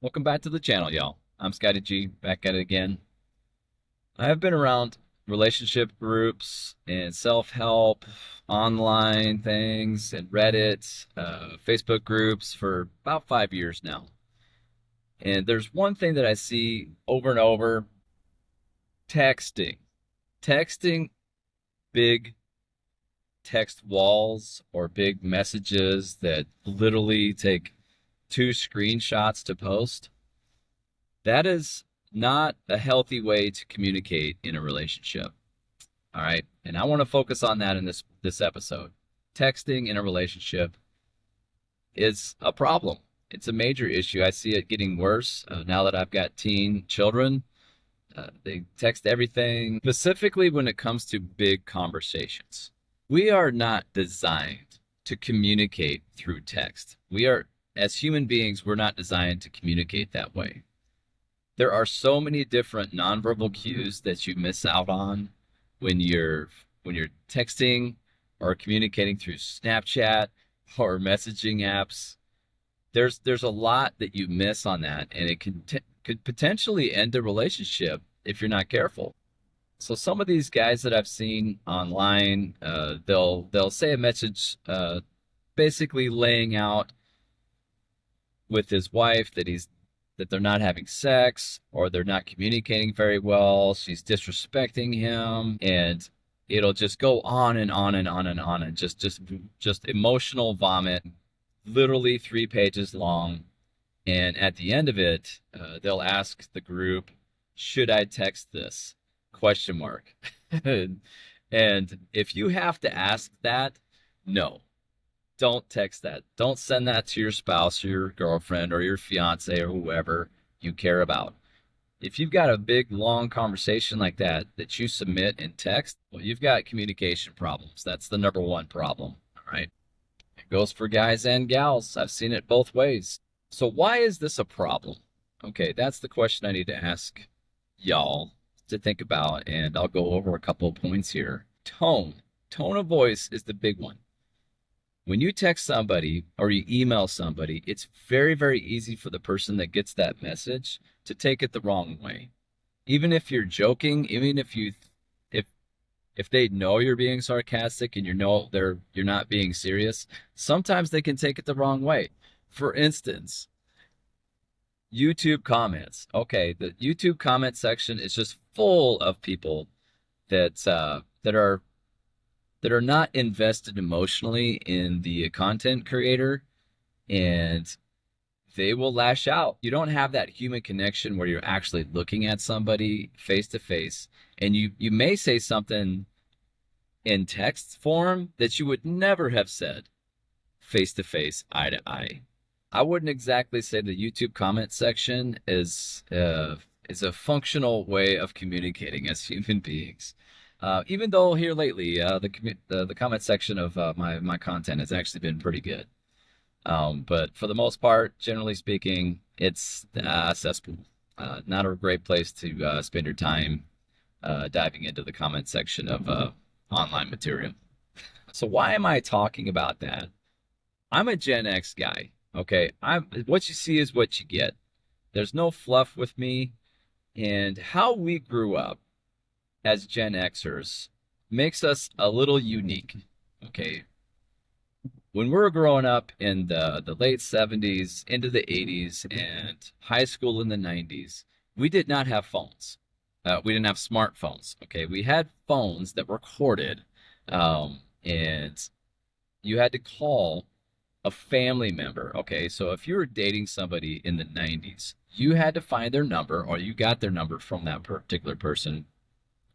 Welcome back to the channel, y'all. I'm Scotty G, back at it again. I have been around relationship groups and self-help, online things, and Reddit, Facebook groups for about 5 years now. And there's one thing that I see over and over: texting. Texting big text walls or big messages that literally take two screenshots to post. That is not a healthy way to communicate in a relationship. All right. And I want to focus on that in this episode. Texting in a relationship is a problem. It's a major issue. I see it getting worse now that I've got teen children. They text everything, specifically when it comes to big conversations. We are not designed to communicate through text. As human beings, we're not designed to communicate that way. There are so many different nonverbal cues that you miss out on when you're texting or communicating through Snapchat or messaging apps. There's a lot that you miss on that, and it could potentially end a relationship if you're not careful. So some of these guys that I've seen online, they'll say a message, basically laying out with his wife that they're not having sex, or they're not communicating very well. She's disrespecting him, and it'll just go on and on and on and on, and just emotional vomit, literally 3 pages long. And at the end of it, they'll ask the group, "Should I text this?" Question mark. And if you have to ask that, no, don't text that. Don't send that to your spouse or your girlfriend or your fiance or whoever you care about. If you've got a big, long conversation like that you submit in text, well, you've got communication problems. That's the number one problem. All right. It goes for guys and gals. I've seen it both ways. So why is this a problem? Okay, that's the question I need to ask y'all to think about, and I'll go over a couple of points here. Tone of voice is the big one. When you text somebody or you email somebody, it's very, very easy for the person that gets that message to take it the wrong way. Even if you're joking, even if they know you're being sarcastic and you're not being serious, sometimes they can take it the wrong way. For instance, YouTube comments. Okay, the YouTube comment section is just full of people that are not invested emotionally in the content creator, and they will lash out. You don't have that human connection where you're actually looking at somebody face to face, and you may say something in text form that you would never have said face to face, eye to eye. I wouldn't exactly say the YouTube comment section is a functional way of communicating as human beings. Even though here lately, the comment section of my content has actually been pretty good. But for the most part, generally speaking, it's a cesspool. Not a great place to spend your time diving into the comment section of online material. So why am I talking about that? I'm a Gen X guy. Okay, what you see is what you get. There's no fluff with me, and how we grew up as Gen Xers makes us a little unique. Okay, when we were growing up in the late 70s into the 80s and high school in the 90s, we did not have phones. We didn't have smartphones. Okay, we had phones that were corded, and you had to call a family member. Okay, so if you were dating somebody in the 90s, you had to find their number, or you got their number from that particular person.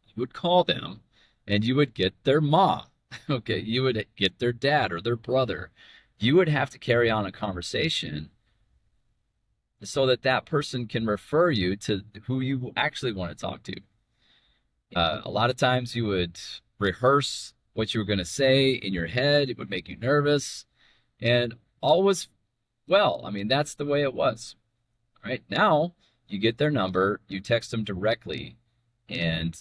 You would call them, and you would get their mom. Okay, you would get their dad or their brother. You would have to carry on a conversation so that that person can refer you to who you actually want to talk to. A lot of times you would rehearse what you were going to say in your head. It would make you nervous, and all was well. I mean, that's the way it was. Right now, you get their number, you text them directly, and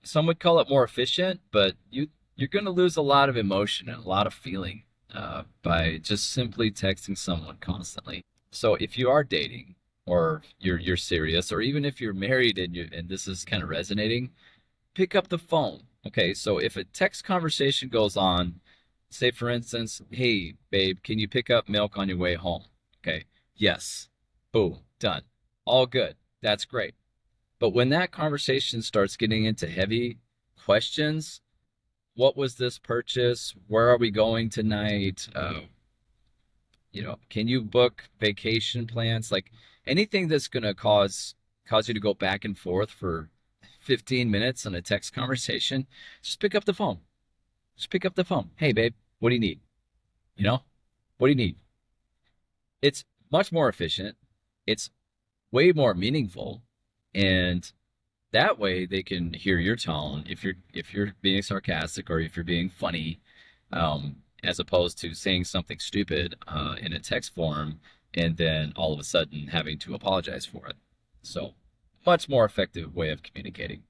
some would call it more efficient, but you're going to lose a lot of emotion and a lot of feeling by just simply texting someone constantly. So if you are dating or you're serious, or even if you're married and this is kind of resonating, pick up the phone. Okay, so if a text conversation goes on, say for instance, hey babe, can you pick up milk on your way home? Okay, yes. Boom, done. All good. That's great. But when that conversation starts getting into heavy questions, what was this purchase? Where are we going tonight? Can you book vacation plans? Like anything that's gonna cause you to go back and forth for 15 minutes on a text conversation, just pick up the phone. Just pick up the phone. Hey babe, what do you need? You know? What do you need? It's much more efficient. It's way more meaningful. And that way they can hear your tone if you're being sarcastic or if you're being funny, as opposed to saying something stupid in a text form and then all of a sudden having to apologize for it. So much more effective way of communicating.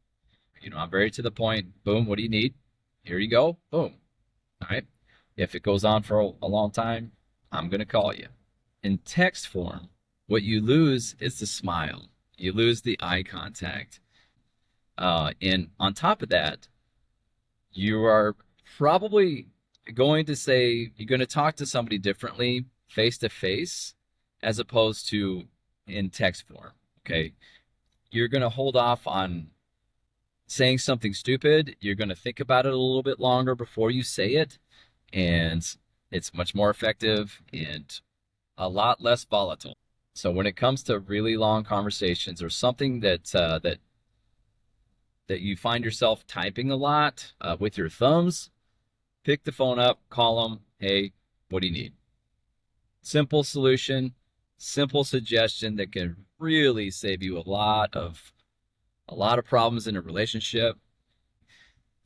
I'm very to the point. Boom, what do you need? Here you go. Boom. All right. If it goes on for a long time, I'm going to call you. In text form, what you lose is the smile. You lose the eye contact. And on top of that, you are probably you're going to talk to somebody differently face to face as opposed to in text form. Okay. You're going to hold off on saying something stupid. You're going to think about it a little bit longer before you say it. And it's much more effective and a lot less volatile. So when it comes to really long conversations or something that you find yourself typing a lot with your thumbs, pick the phone up, call them. Hey, what do you need? Simple solution, simple suggestion that can really save you a lot of problems in a relationship.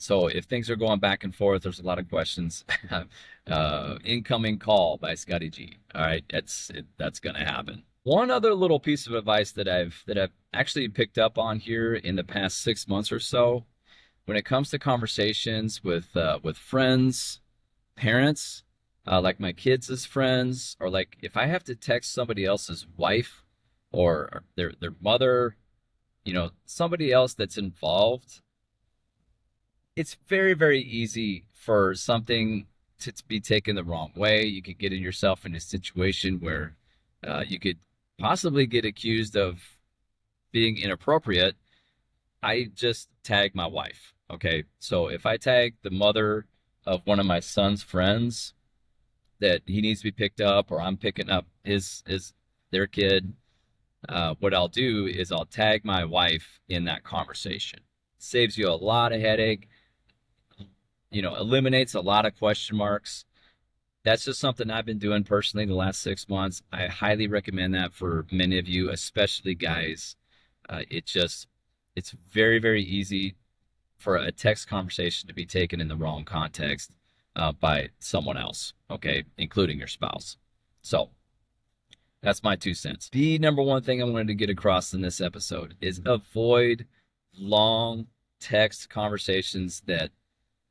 So if things are going back and forth, there's a lot of questions. Incoming call by Scotty G. All right, that's going to happen. One other little piece of advice that I've actually picked up on here in the past 6 months or so, when it comes to conversations with friends, parents, like my kids as friends, or like if I have to text somebody else's wife or their mother, somebody else that's involved, it's very, very easy for something to be taken the wrong way. You could get yourself in a situation where you could possibly get accused of being inappropriate. I just tag my wife. Okay. So if I tag the mother of one of my son's friends that he needs to be picked up, or I'm picking up their kid, what I'll do is I'll tag my wife in that conversation. Saves you a lot of headache, eliminates a lot of question marks. That's just something I've been doing personally the last 6 months. I highly recommend that for many of you, especially guys. It's very, very easy for a text conversation to be taken in the wrong context by someone else, okay, including your spouse. So that's my 2 cents. The number one thing I wanted to get across in this episode is avoid long text conversations that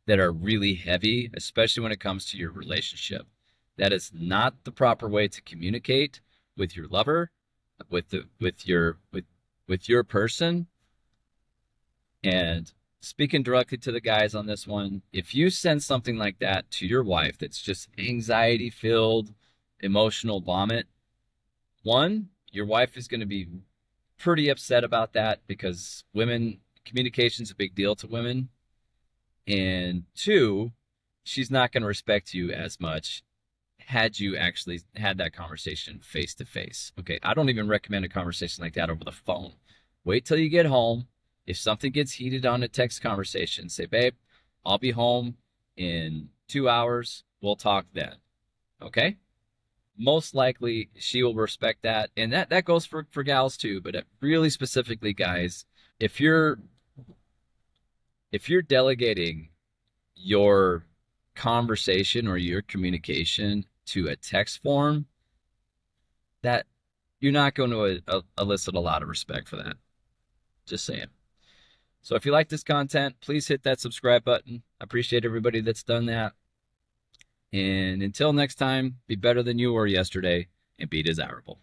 are really heavy, especially when it comes to your relationship. That is not the proper way to communicate with your lover, with your person. And speaking directly to the guys on this one, if you send something like that to your wife that's just anxiety filled, emotional vomit, one, your wife is going to be pretty upset about that because communication is a big deal to women. And two, she's not going to respect you as much had you actually had that conversation face to face. Okay. I don't even recommend a conversation like that over the phone. Wait till you get home. If something gets heated on a text conversation, say, babe, I'll be home in 2 hours. We'll talk then. Okay. Most likely she will respect that. And that goes for gals too, but really specifically guys, if you're delegating your conversation or your communication to a text form, that you're not going to elicit a lot of respect for that. Just saying. So if you like this content, please hit that subscribe button. I appreciate everybody that's done that. And until next time, be better than you were yesterday and be desirable.